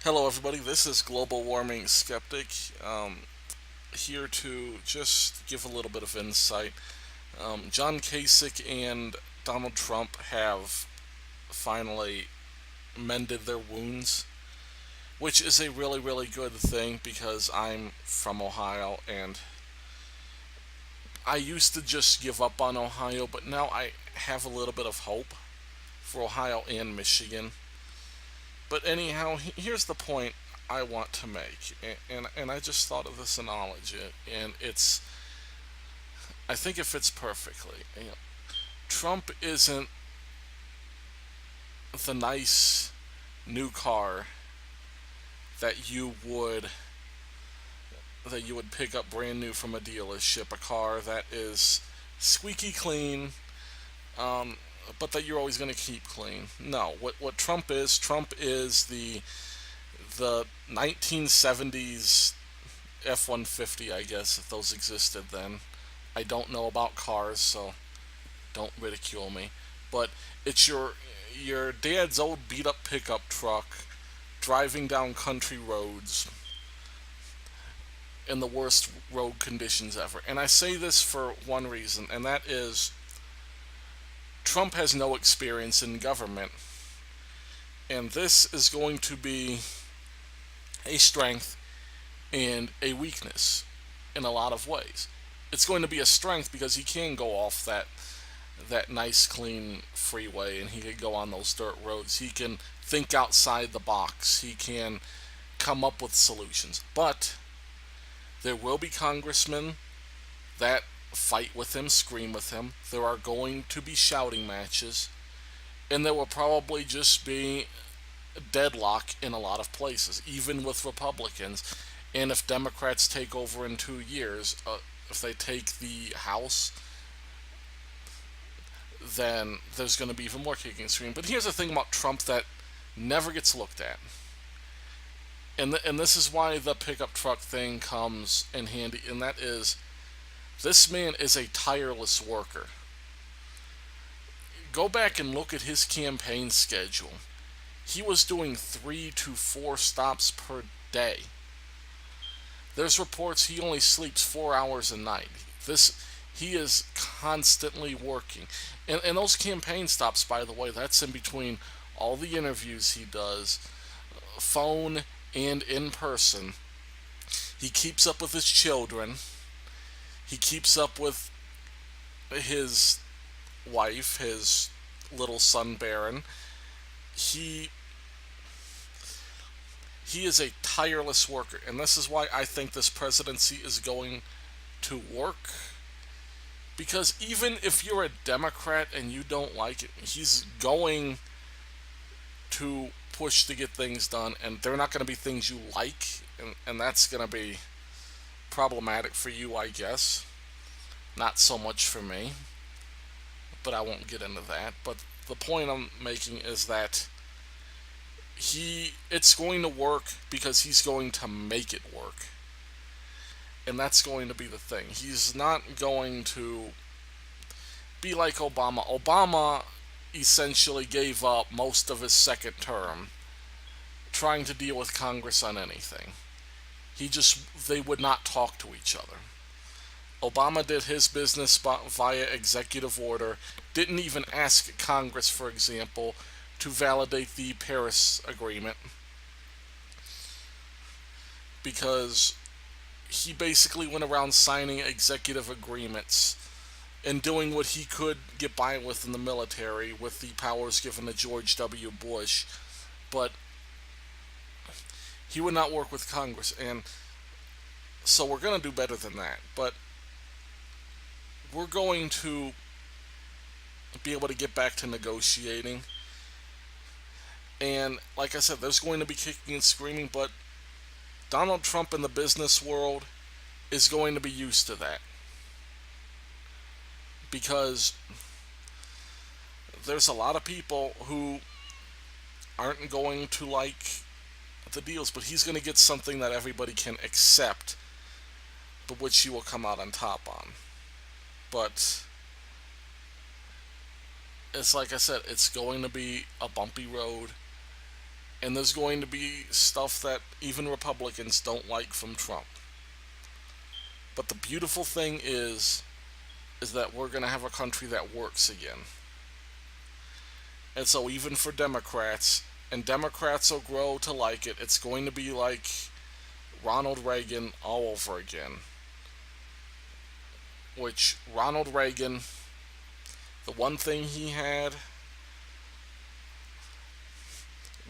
Hello, everybody. This is Global Warming Skeptic, here to just give a little bit of insight. John Kasich and Donald Trump have finally mended their wounds, which is a really, really good thing because I'm from Ohio and I used to just give up on Ohio, but now I have a little bit of hope for Ohio and Michigan. But anyhow, here's the point I want to make, and I just thought of this analogy, and I think it fits perfectly. Trump isn't the nice new car that you would pick up brand new from a dealership, a car that is squeaky clean, um, but that you're always going to keep clean. No, what Trump is the 1970s F-150, I guess, if those existed then. I don't know about cars, so don't ridicule me. But it's your dad's old beat up pickup truck driving down country roads in the worst road conditions ever. And I say this for one reason, and that is Trump has no experience in government. And this is going to be a strength and a weakness in a lot of ways. It's going to be a strength because he can go off that nice clean freeway and he can go on those dirt roads. He can think outside the box. He can come up with solutions. But there will be congressmen that fight with him, scream with him. There are going to be shouting matches, and there will probably just be deadlock in a lot of places, even with Republicans. And if Democrats take over in 2 years, if they take the House, then there's going to be even more kicking and screaming. But here's the thing about Trump that never gets looked at. And this is why the pickup truck thing comes in handy, and that is this man is a tireless worker. Go back and look at his campaign schedule. He was doing 3 to 4 stops per day. There's reports he only sleeps 4 hours a night. This he is constantly working. And those campaign stops, by the way, that's in between all the interviews he does, phone and in person. He keeps up with his children. He keeps up with his wife, his little son Baron. He he is a tireless worker, and this is why I think this presidency is going to work. Because even if you're a Democrat and you don't like it, he's going to push to get things done, and they're not going to be things you like, and that's going to be problematic for you, I guess. Not so much for me, but I won't get into that. But the point I'm making is that it's going to work because he's going to make it work. And that's going to be the thing. He's not going to be like Obama. Obama essentially gave up most of his second term trying to deal with Congress on anything. They would not talk to each other. Obama did his business via executive order, didn't even ask Congress, for example, to validate the Paris Agreement because he basically went around signing executive agreements and doing what he could get by with in the military with the powers given to George W. Bush, but he would not work with Congress. And so we're going to do better than that. But we're going to be able to get back to negotiating. And like I said, there's going to be kicking and screaming, but Donald Trump in the business world is going to be used to that. Because there's a lot of people who aren't going to like the deals, but he's going to get something that everybody can accept, but which he will come out on top on. But it's like I said, it's going to be a bumpy road. And there's going to be stuff that even Republicans don't like from Trump. But the beautiful thing is that we're going to have a country that works again. And so even for Democrats, and Democrats will grow to like it, it's going to be like Ronald Reagan all over again. Which Ronald Reagan, the one thing he had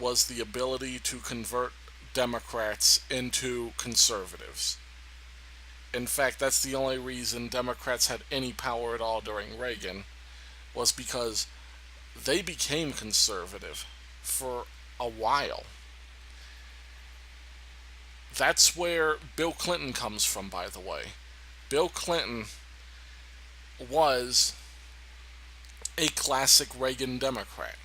was the ability to convert Democrats into conservatives. In fact, that's the only reason Democrats had any power at all during Reagan, was because they became conservative for a while. That's where Bill Clinton comes from, by the way. Bill Clinton was a classic Reagan Democrat.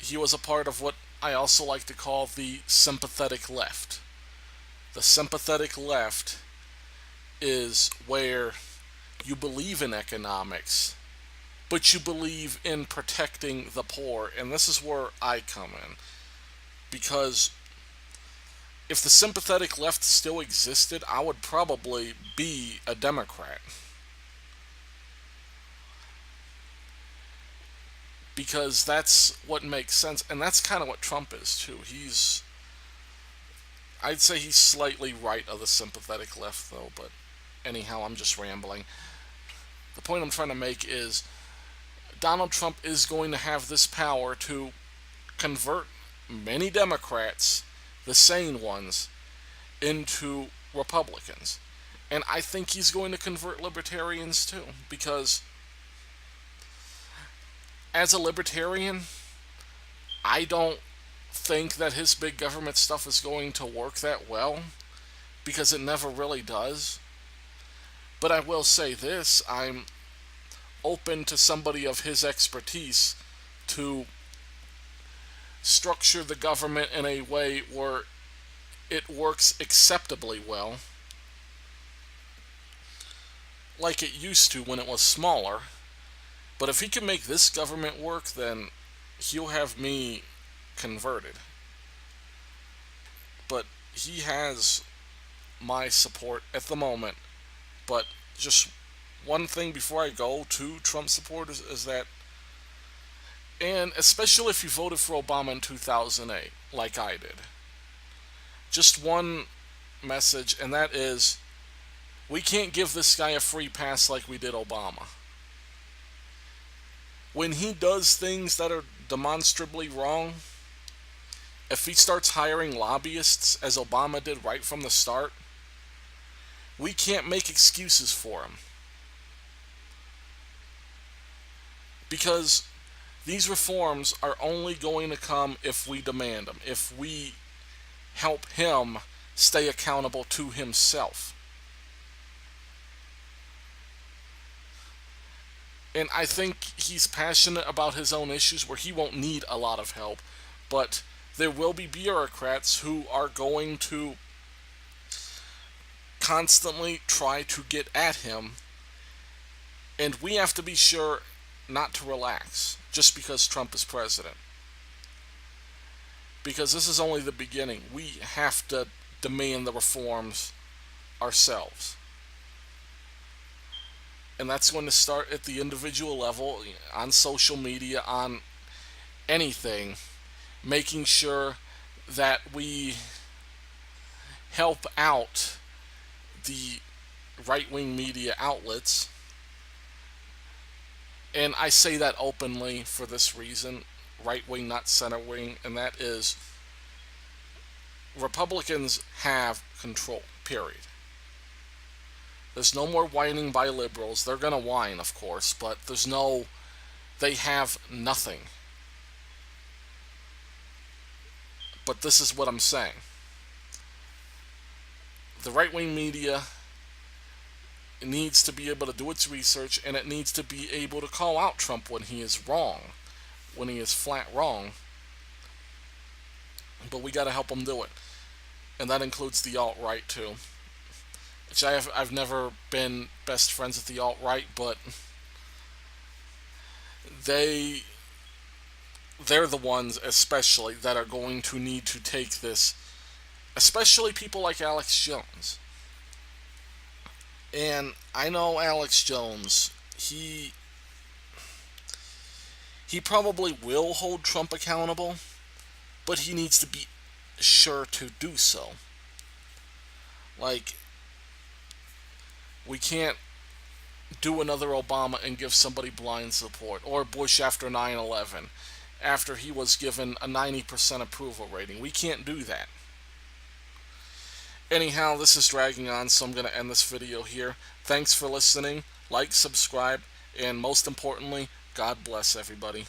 He was a part of what I also like to call the sympathetic left. The sympathetic left is where you believe in economics, but you believe in protecting the poor. And this is where I come in. Because if the sympathetic left still existed, I would probably be a Democrat. Because that's what makes sense. And that's kind of what Trump is, too. I'd say he's slightly right of the sympathetic left, though. But anyhow, I'm just rambling. The point I'm trying to make is Donald Trump is going to have this power to convert many Democrats, the sane ones, into Republicans. And I think he's going to convert libertarians too, because as a libertarian, I don't think that his big government stuff is going to work that well, because it never really does. But I will say this, I'm open to somebody of his expertise to structure the government in a way where it works acceptably well, like it used to when it was smaller. But if he can make this government work, then he'll have me converted. But he has my support at the moment. But just one thing before I go to Trump supporters is that, and especially if you voted for Obama in 2008, like I did, just one message, and that is, we can't give this guy a free pass like we did Obama. When he does things that are demonstrably wrong, if he starts hiring lobbyists, as Obama did right from the start, we can't make excuses for him. Because these reforms are only going to come if we demand them, if we help him stay accountable to himself. And I think he's passionate about his own issues where he won't need a lot of help. But there will be bureaucrats who are going to constantly try to get at him. And we have to be sure not to relax just because Trump is president. Because this is only the beginning. We have to demand the reforms ourselves. And that's going to start at the individual level, on social media, on anything, making sure that we help out the right-wing media outlets. And I say that openly for this reason, right-wing, not center-wing, and that is, Republicans have control, period. There's no more whining by liberals. They're going to whine, of course, but they have nothing. But this is what I'm saying. The right-wing media needs to be able to do its research, and it needs to be able to call out Trump when he is wrong, when he is flat wrong. But we got to help them do it. And that includes the alt-right, too. Which I've never been best friends with the alt-right, but they they're the ones especially that are going to need to take this, especially people like Alex Jones. And I know Alex Jones, he probably will hold Trump accountable, but he needs to be sure to do so. Like, we can't do another Obama and give somebody blind support, or Bush after 9/11, after he was given a 90% approval rating. We can't do that. Anyhow, this is dragging on, so I'm going to end this video here. Thanks for listening. Like, subscribe, and most importantly, God bless everybody.